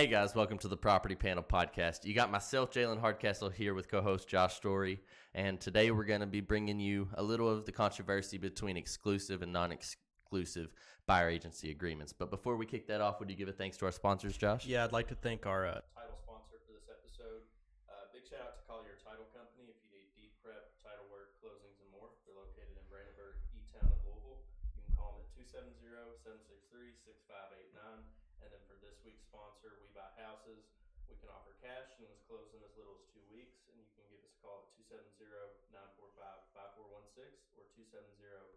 Hey guys, welcome to the Property Panel Podcast. You got myself, Jalen Hardcastle, here with co-host Josh Story, and today we're going to be bringing you a little of the controversy between exclusive and non-exclusive buyer agency agreements. But before we kick that off, would you give a thanks to our sponsors, Josh? Yeah, I'd like to thank our title sponsor for this episode. Big shout out to Collier Title Company. If you need deed prep, title work, closings, and more, they're located in Brandenburg, E-Town, and Louisville. You can call them at 270-763-6589. And then for this week's sponsor, We Buy Houses, we can offer cash and it's closed in as little as 2 weeks. And you can give us a call at 270-945-5416 or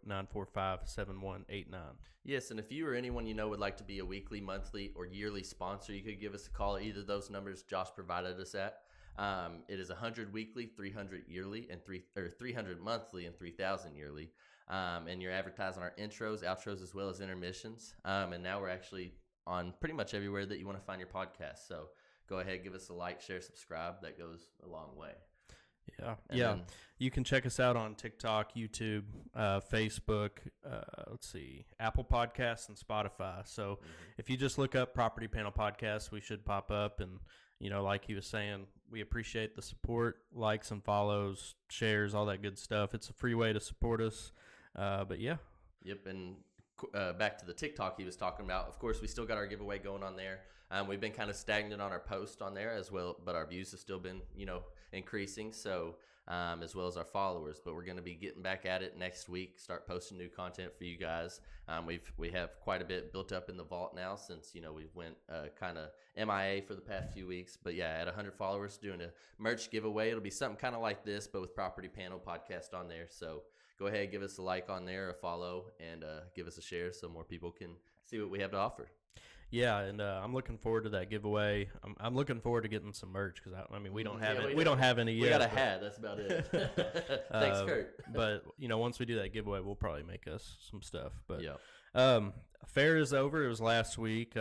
270-945-7189. Yes, and if you or anyone you know would like to be a weekly, monthly, or yearly sponsor, you could give us a call at either of those numbers Josh provided us at. It is 100 weekly, 300 yearly, and 300 monthly, and 3,000 yearly. And you're advertising our intros, outros, as well as intermissions. And now we're actually on pretty much everywhere that you want to find your podcast. So go ahead, give us a like, share, subscribe. That goes a long way. Yeah. Then, you can check us out on TikTok, YouTube, Facebook, Apple Podcasts, and Spotify. So if you just look up Property Panel Podcast, we should pop up. And, you know, like he was saying, we appreciate the support, likes and follows, shares, all that good stuff. It's a free way to support us. But yeah. Yep. And back to the TikTok he was talking about. Of course, we still got our giveaway going on there. We've been kind of stagnant on our post on there as well, but our views have still been, increasing. So, as well as our followers. But we're going to be getting back at it next week. Start posting new content for you guys. We have quite a bit built up in the vault now since we went kind of MIA for the past few weeks. But yeah, at 100 followers, doing a merch giveaway. It'll be something kind of like this, but with Property Panel Podcast on there. So go ahead, give us a like on there, a follow, and give us a share so more people can see what we have to offer. Yeah, and I'm looking forward to that giveaway. I'm looking forward to getting some merch because we don't have it. We don't have any yet. We got a hat. That's about it. Thanks, Kurt. But once we do that giveaway, we'll probably make us some stuff. But yeah. Fair is over. It was last week,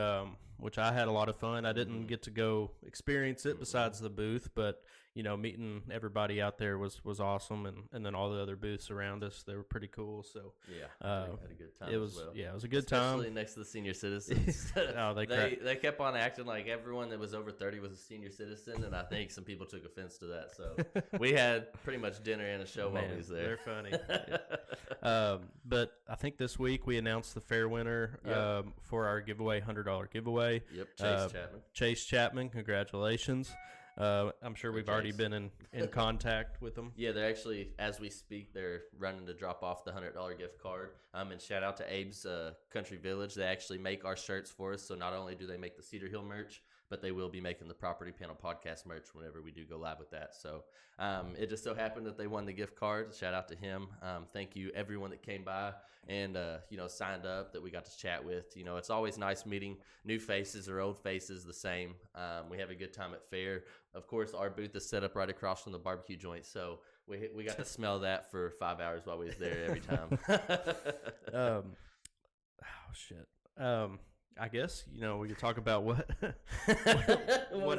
which I had a lot of fun. I didn't get to go experience it besides the booth, but meeting everybody out there was awesome, and then all the other booths around us, they were pretty cool. So yeah, had a good time. It was it was a good time, especially next to the senior citizens. They kept on acting like everyone that was over 30 was a senior citizen, and I think some people took offense to that. So we had pretty much dinner and a show while we was there. They're funny. But I think this week we announced the fair winner for our giveaway, $100 giveaway. Yep, Chase Chapman, congratulations. I'm sure we've already been in contact with them. Yeah, they're actually, as we speak, they're running to drop off the $100 gift card. And shout out to Abe's Country Village. They actually make our shirts for us. So not only do they make the Cedar Hill merch, but they will be making the Property Panel Podcast merch whenever we do go live with that. So it just so happened that they won the gift card. Shout out to him. Thank you, everyone that came by and, signed up that we got to chat with. It's always nice meeting new faces or old faces the same. We have a good time at fair. Of course, our booth is set up right across from the barbecue joint, so we got to smell that for 5 hours while we was there every time. I guess we could talk about what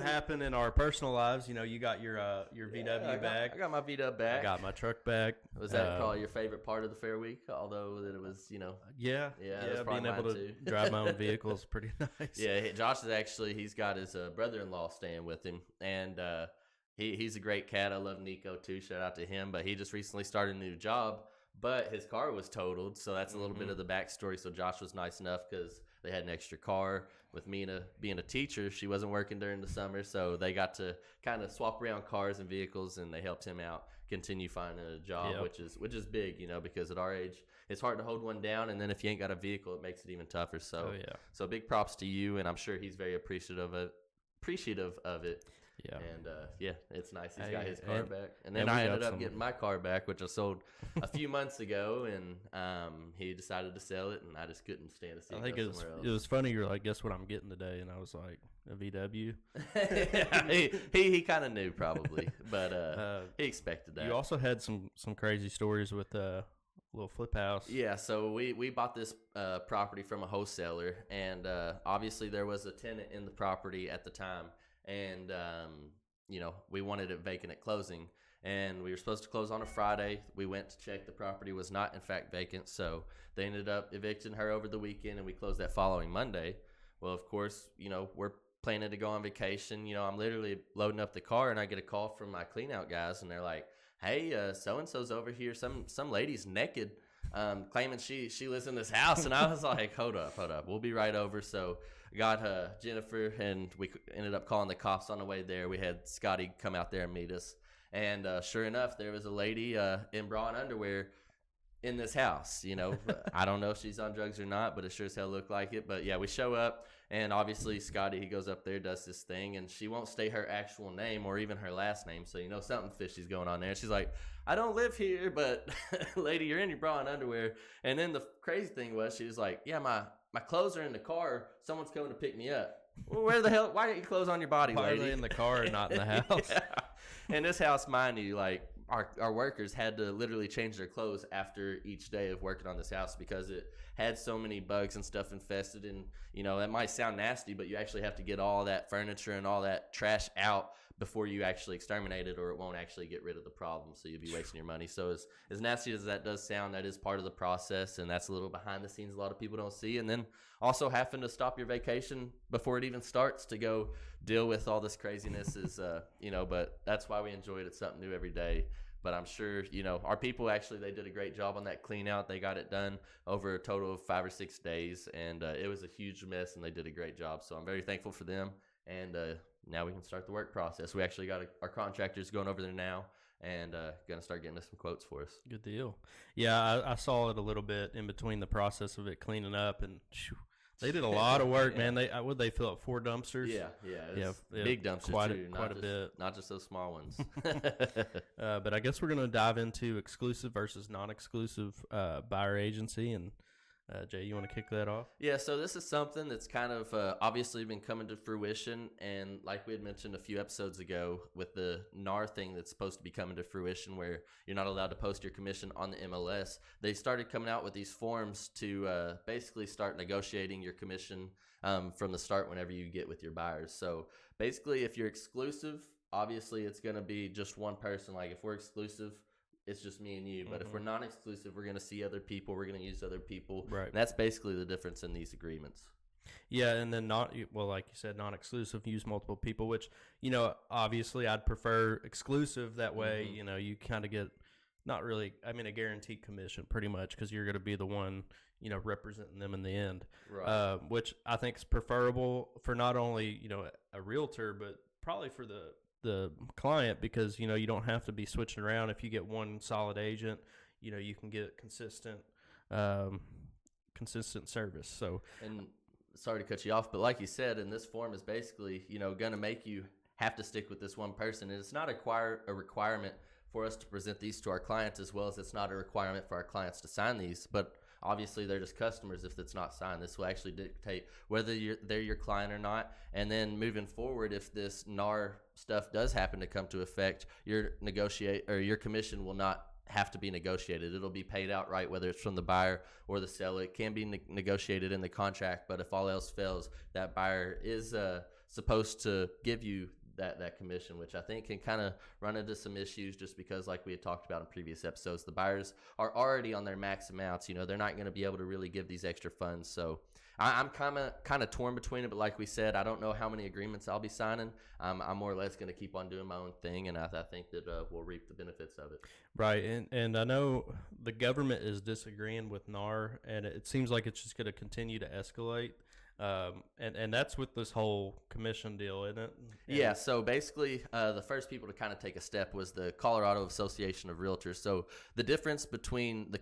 happened in our personal lives. You got your VW bag. I got my VW bag. I got my truck bag. Was that probably your favorite part of the fair week? Although that it was, yeah, being able to drive my own vehicle is pretty nice. Yeah, Josh is actually, he's got his brother-in-law staying with him, and he's a great cat. I love Nico too. Shout out to him. But he just recently started a new job, but his car was totaled, so that's a little bit of the backstory. So Josh was nice enough because they had an extra car. With Mina being a teacher, she wasn't working during the summer, so they got to kind of swap around cars and vehicles, and they helped him out continue finding a job, which is big, because at our age, it's hard to hold one down, and then if you ain't got a vehicle, it makes it even tougher. So, so big props to you, and I'm sure he's very appreciative of it. Yeah. And, it's nice. He's got his car back. And then I ended up getting my car back, which I sold a few months ago, and he decided to sell it, and I just couldn't stand to see it go somewhere else. It was funny. You're like, guess what I'm getting today? And I was like, a VW. he kind of knew probably, but he expected that. You also had some crazy stories with little flip house. Yeah, so we bought this property from a wholesaler, and obviously there was a tenant in the property at the time. And, we wanted it vacant at closing, and we were supposed to close on a Friday. We went to check. The property was not, in fact, vacant, so they ended up evicting her over the weekend, and we closed that following Monday. Well, of course, we're planning to go on vacation. I'm literally loading up the car, and I get a call from my clean out guys, and they're like, hey, so and so's over here. Some lady's naked, claiming she lives in this house. And I was like, hold up, we'll be right over. So I got Jennifer, and we ended up calling the cops on the way there. We had Scotty come out there and meet us, and sure enough, there was a lady in bra and underwear in this house. I don't know if she's on drugs or not, but it sure as hell looked like it. But yeah, we show up, and obviously Scotty, he goes up there, does this thing, and she won't state her actual name or even her last name, so something fishy's going on there. She's like, I don't live here, but lady, you're in your bra and underwear. And then the crazy thing was, she was like, yeah, my clothes are in the car, someone's coming to pick me up. Well, why aren't your clothes on your body, why lady? Are they in the car and not in the house? Yeah. And this house, mind you, like, our workers had to literally change their clothes after each day of working on this house because it had so many bugs and stuff infested. And, that might sound nasty, but you actually have to get all that furniture and all that trash out before you actually exterminate it, or it won't actually get rid of the problem. So you'll be wasting your money. So as nasty as that does sound, that is part of the process, and that's a little behind the scenes a lot of people don't see. And then also having to stop your vacation before it even starts to go deal with all this craziness is, but that's why we enjoy it. It's something new every day. But I'm sure, our people actually, they did a great job on that clean out. They got it done over a total of 5 or 6 days, and it was a huge mess, and they did a great job. So I'm very thankful for them. And now we can start the work process. We actually got our contractors going over there now, and going to start getting us some quotes for us. Good deal. Yeah, I saw it a little bit in between the process of it cleaning up, and they did a lot of work, yeah. man. Would they fill up 4 dumpsters? Yeah, big dumpsters quite too, a bit. Not just those small ones. But I guess we're going to dive into exclusive versus non-exclusive buyer agency, and Jay, you want to kick that off? Yeah, so this is something that's kind of obviously been coming to fruition, and like we had mentioned a few episodes ago with the NAR thing that's supposed to be coming to fruition, where you're not allowed to post your commission on the MLS. They started coming out with these forms to basically start negotiating your commission from the start whenever you get with your buyers. So basically, if you're exclusive, obviously it's going to be just one person. Like if we're exclusive, it's just me and you. But if we're non-exclusive, we're going to see other people. We're going to use other people. Right. And that's basically the difference in these agreements. Yeah, and then like you said, non-exclusive, use multiple people, which, obviously I'd prefer exclusive. That way, you kind of get a guaranteed commission pretty much, because you're going to be the one, representing them in the end. Right. Which I think is preferable for not only, a realtor, but probably for the client, because you don't have to be switching around. If you get one solid agent, you can get consistent service. So, and sorry to cut you off, but like you said, in this form is basically going to make you have to stick with this one person, and it's not a requirement for us to present these to our clients, as well as it's not a requirement for our clients to sign these. But obviously, they're just customers if it's not signed. This will actually dictate whether they're your client or not. And then moving forward, if this NAR stuff does happen to come to effect, your commission will not have to be negotiated. It'll be paid outright, whether it's from the buyer or the seller. It can be negotiated in the contract, but if all else fails, that buyer is supposed to give you that commission, which I think can kind of run into some issues, just because, like we had talked about in previous episodes, the buyers are already on their max amounts. They're not going to be able to really give these extra funds. So I'm kind of torn between it, but like we said, I don't know how many agreements I'll be signing. I'm more or less going to keep on doing my own thing, and I think that we'll reap the benefits of it. Right, and I know the government is disagreeing with NAR, and it seems like it's just going to continue to escalate. And that's with this whole commission deal, isn't it? Yeah, so basically the first people to kind of take a step was the Colorado Association of Realtors. So the difference between the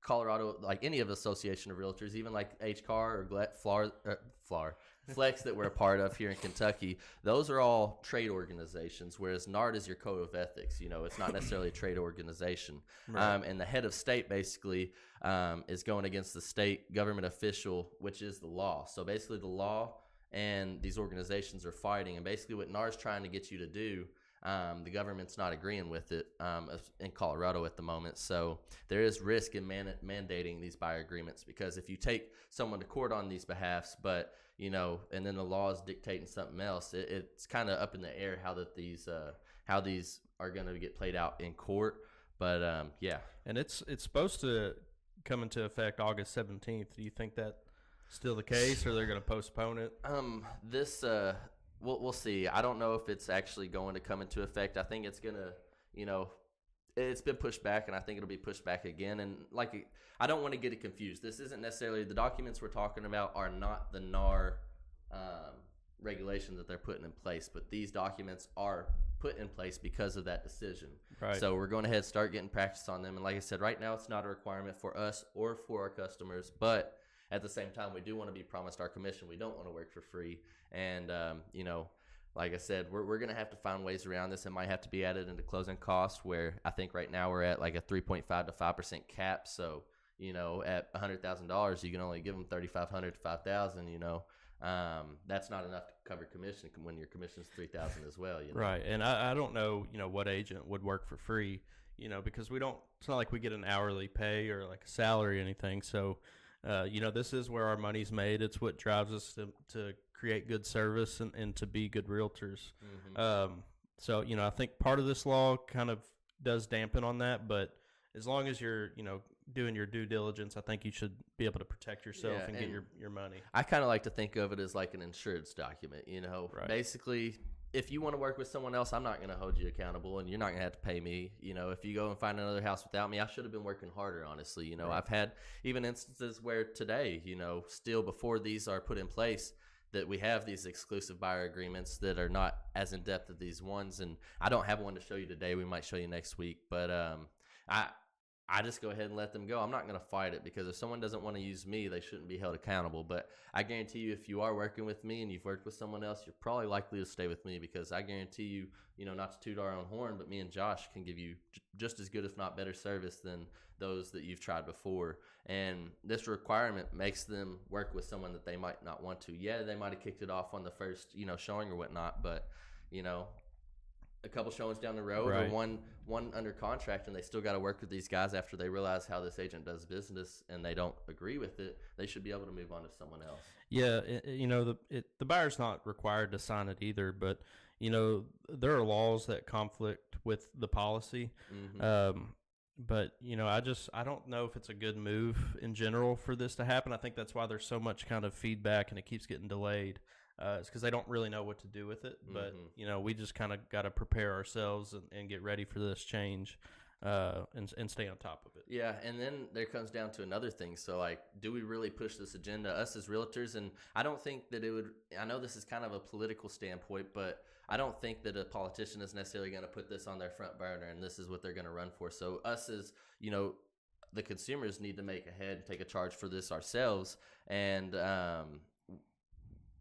Colorado, like any of the Association of Realtors, even like HCAR or Flex that we're a part of here in Kentucky, those are all trade organizations, whereas NARD is your code of ethics. It's not necessarily a trade organization. Right. And the head of state basically is going against the state government official, which is the law. So basically the law and these organizations are fighting, and basically what NAR is trying to get you to do, the government's not agreeing with it in Colorado at the moment. So there is risk in mandating these buyer agreements, because if you take someone to court on these behalfs, but and then the law is dictating something else, it's kind of up in the air how these are going to get played out in court. But yeah, and it's supposed to come into effect August 17th. Do you think that still the case, or they're going to postpone it? This we'll see. I don't know if it's actually going to come into effect. I think it's gonna, you know, it's been pushed back, and I think it'll be pushed back again. And like, I don't want to get it confused. This isn't necessarily the documents we're talking about are not the NAR regulations that they're putting in place, but these documents are put in place because of that decision. Right. So we're going ahead and start getting practice on them. And like I said, right now it's not a requirement for us or for our customers, but at the same time, we do want to be promised our commission. We don't want to work for free. And, you know, like I said, we're going to have to find ways around this. It might have to be added into closing costs, where I think right now we're at like a 3.5 to 5% cap. So, you know, at $100,000, you can only give them $3,500 to $5,000, you know. That's not enough to cover commission when your commission is $3,000 as well, you know? Right. And I don't know, you know, what agent would work for free, you know, because it's not like we get an hourly pay or like a salary or anything. So, you know, this is where our money's made. It's what drives us to create good service and to be good realtors. So, you know, I think part of this law kind of does dampen on that, but as long as you're, you know, doing your due diligence, I think you should be able to protect yourself and get your money. I kind of like to think of it as like an insurance document, you know. Right. Basically, if you want to work with someone else, I'm not going to hold you accountable, and you're not going to have to pay me. You know, if you go and find another house without me, I should have been working harder, honestly. You know, right. I've had even instances where today, you know, still before these are put in place, that we have these exclusive buyer agreements that are not as in depth as these ones. And I don't have one to show you today. We might show you next week, but I just go ahead and let them go. I'm not going to fight it, because if someone doesn't want to use me, they shouldn't be held accountable. But I guarantee you, if you are working with me and you've worked with someone else, you're probably likely to stay with me, because I guarantee you, you know, not to toot our own horn, but me and Josh can give you just as good, if not better, service than those that you've tried before. And this requirement makes them work with someone that they might not want to. Yeah, they might have kicked it off on the first, you know, showing or whatnot, but, you know, a couple showings down the road, right. or one under contract, and they still got to work with these guys after they realize how this agent does business and they don't agree with it, they should be able to move on to someone else. Yeah, you know, the buyer's not required to sign it either, but, you know, there are laws that conflict with the policy. But, you know, I don't know if it's a good move in general for this to happen. I think that's why there's so much kind of feedback and it keeps getting delayed. It's because they don't really know what to do with it. But, you know, we just kind of got to prepare ourselves and get ready for this change and stay on top of it. Yeah, and then there comes down to another thing. So, like, do we really push this agenda, us as realtors? And I don't think that it would – I know this is kind of a political standpoint, but I don't think that a politician is necessarily going to put this on their front burner and this is what they're going to run for. So us as, you know, the consumers need to make ahead and take a charge for this ourselves. And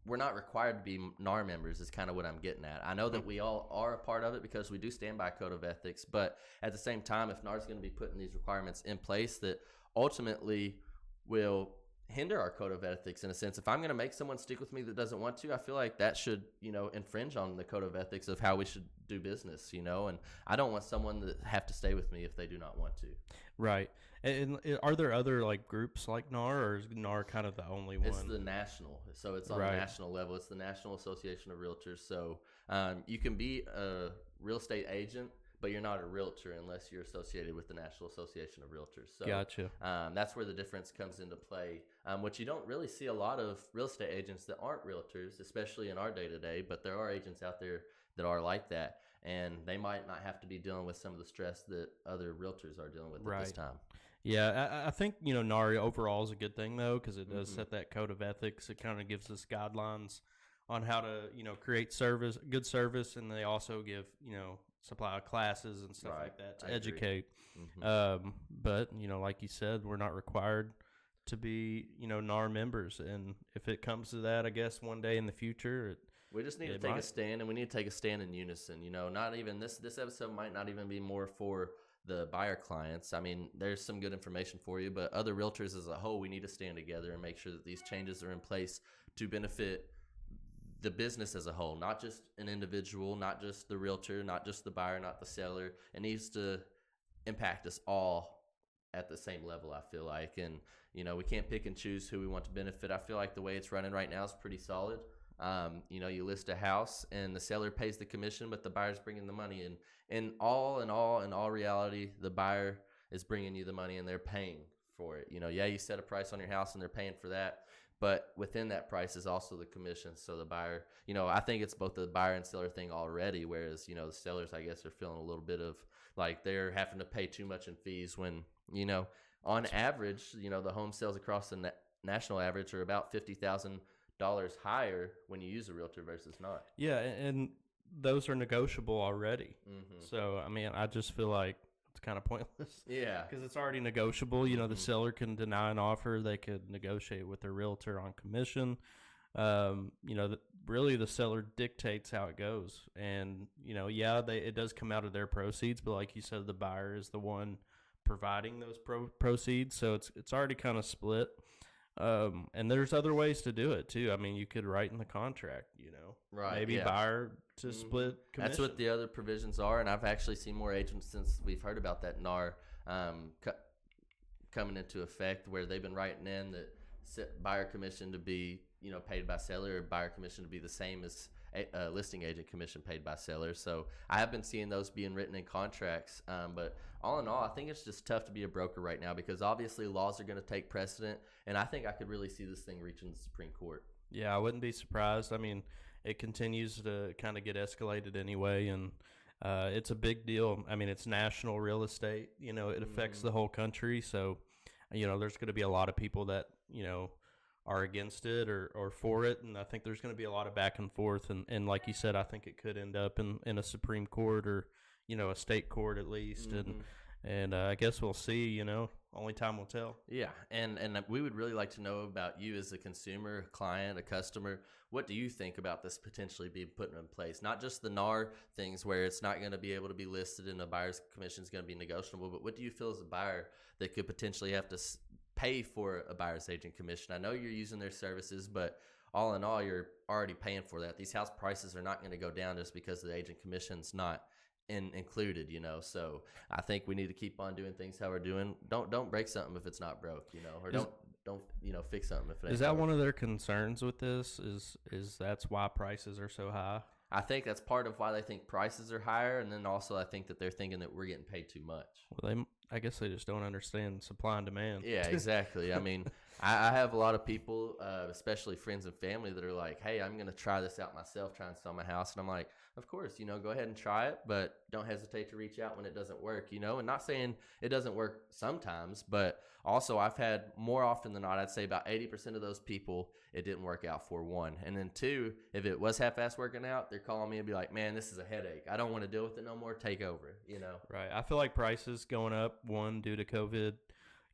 we're not required to be NAR members is kind of what I'm getting at. I know that we all are a part of it because we do stand by code of ethics, but at the same time, if NAR is going to be putting these requirements in place that ultimately will hinder our code of ethics in a sense, if I'm going to make someone stick with me that doesn't want to, I feel like that should, you know, infringe on the code of ethics of how we should do business, you know, and I don't want someone to have to stay with me if they do not want to. Right. And are there other like groups like NAR, or is NAR kind of the only one? It's the national. So it's on the national level. It's the National Association of Realtors. So you can be a real estate agent, but you're not a realtor unless you're associated with the National Association of Realtors. So gotcha. That's where the difference comes into play, which you don't really see a lot of real estate agents that aren't realtors, especially in our day-to-day, but there are agents out there that are like that, and they might not have to be dealing with some of the stress that other realtors are dealing with at this time. Yeah, I think, you know, NAR overall is a good thing, though, because it does set that code of ethics. It kind of gives us guidelines on how to, you know, create good service, and they also give, you know, supply classes and stuff like that to educate. But, you know, like you said, we're not required to be, you know, NAR members. And if it comes to that, I guess one day in the future, we just need to take a stand, and we need to take a stand in unison. You know, not even this episode might not even be more for the buyer clients. I mean, there's some good information for you, but other realtors as a whole, we need to stand together and make sure that these changes are in place to benefit the business as a whole, not just an individual, not just the realtor, not just the buyer, not the seller. It needs to impact us all at the same level, I feel like. And, you know, we can't pick and choose who we want to benefit. I feel like the way it's running right now is pretty solid. You know, you list a house and the seller pays the commission, but the buyer's bringing the money in. In all reality, the buyer is bringing you the money and they're paying for it. You know, yeah, you set a price on your house and they're paying for that, but within that price is also the commission. So the buyer, I think it's both the buyer and seller thing already, whereas, the sellers, I guess, are feeling a little bit of like they're having to pay too much in fees when, on average, the home sales across the national average are about $50,000 higher when you use a realtor versus not. Yeah, and those are negotiable already. So, I mean, I just feel like it's kind of pointless. Yeah. Because it's already negotiable. The seller can deny an offer. They could negotiate with their realtor on commission. Really the seller dictates how it goes. And, it does come out of their proceeds. But like you said, the buyer is the one providing those proceeds. So it's already kind of split. And there's other ways to do it too. I mean, you could write in the contract, right? Maybe buyer to split commission. That's what the other provisions are, and I've actually seen more agents since we've heard about that NAR coming into effect, where they've been writing in that buyer commission to be, paid by seller, or buyer commission to be the same as listing agent commission paid by seller. So I have been seeing those being written in contracts. But all in all, I think it's just tough to be a broker right now because obviously laws are going to take precedent. And I think I could really see this thing reaching the Supreme Court. Yeah, I wouldn't be surprised. I mean, it continues to kind of get escalated anyway. And it's a big deal. I mean, it's national real estate. It affects the whole country. So, there's going to be a lot of people that, are against it or for it, and I think there's going to be a lot of back and forth, and like you said, I think it could end up in a Supreme Court or a state court at least, and I guess we'll see. Only time will tell. Yeah, and we would really like to know about you as a consumer, a client, a customer. What do you think about this potentially being put in place? Not just the NAR things where it's not going to be able to be listed and a buyer's commission is going to be negotiable, but what do you feel as a buyer that could potentially have to pay for a buyer's agent commission? I know you're using their services, but all in all, you're already paying for that. These house prices are not going to go down just because the agent commission's not included, So I think we need to keep on doing things how we're doing. Don't break something if it's not broke, or don't fix something if it ain't Is that broke. one of their concerns with this? Is that's why prices are so high? I think that's part of why they think prices are higher, and then also I think that they're thinking that we're getting paid too much. Well, I guess they just don't understand supply and demand. Yeah, exactly. I mean, I have a lot of people, especially friends and family, that are like, hey, I'm going to try this out myself, try and sell my house. And I'm like, of course, go ahead and try it, but don't hesitate to reach out when it doesn't work, and not saying it doesn't work sometimes, but also I've had more often than not, I'd say about 80% of those people, it didn't work out for one. And then two, if it was half-ass working out, they're calling me and be like, man, this is a headache. I don't want to deal with it no more. Take over, Right. I feel like prices going up, one, due to COVID,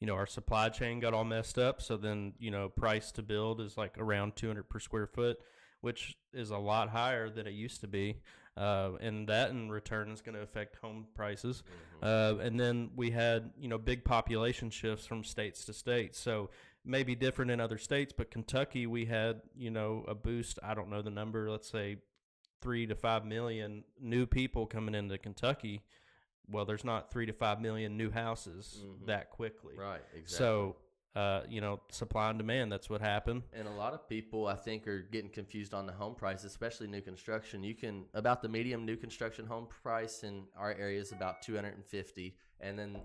our supply chain got all messed up. So then, price to build is like around 200 per square foot, which is a lot higher than it used to be. And that in return is going to affect home prices. And then we had, big population shifts from states to states. So maybe different in other states, but Kentucky, we had, a boost. I don't know the number, let's say 3 to 5 million new people coming into Kentucky. Well, there's not 3 to 5 million new houses that quickly. Right, exactly. So, supply and demand, that's what happened. And a lot of people, I think, are getting confused on the home price, especially new construction. About the medium new construction home price in our area is about $250. And then,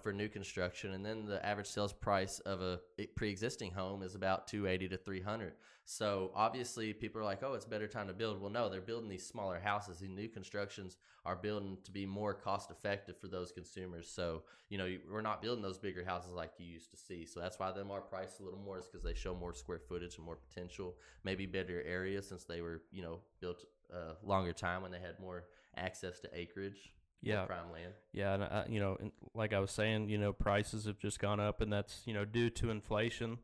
for new construction, and then the average sales price of a pre-existing home is about $280 to $300. So obviously people are like, oh, it's a better time to build. Well, no, they're building these smaller houses. These new constructions are building to be more cost effective for those consumers. So, we're not building those bigger houses like you used to see. So that's why them are priced a little more, is because they show more square footage and more potential, maybe better areas since they were, built a longer time when they had more access to acreage. Yeah, prime land. Yeah, and like I was saying, prices have just gone up, and that's due to inflation.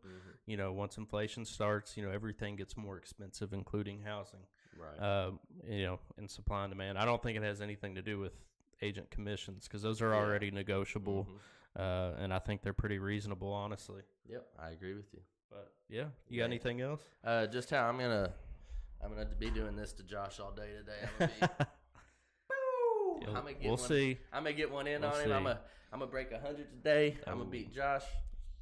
Once inflation starts, everything gets more expensive, including housing. Right. And supply and demand. I don't think it has anything to do with agent commissions because those are already negotiable, and I think they're pretty reasonable, honestly. Yep, I agree with you. But yeah, you got anything else? Just how I'm gonna be doing this to Josh all day today. I'm gonna be. We'll see. I'm gonna get one in on him. I'm gonna break 100 today. I'm gonna beat Josh.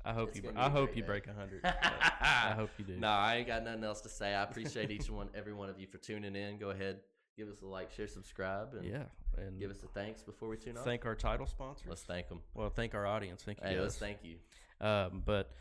I hope you break 100. I hope you do. No, I ain't got nothing else to say. I appreciate every one of you for tuning in. Go ahead, give us a like, share, subscribe, and give us a thanks before we tune off. Thank our title sponsors. Let's thank them. Well, thank our audience. Thank you. Hey, let's thank you. But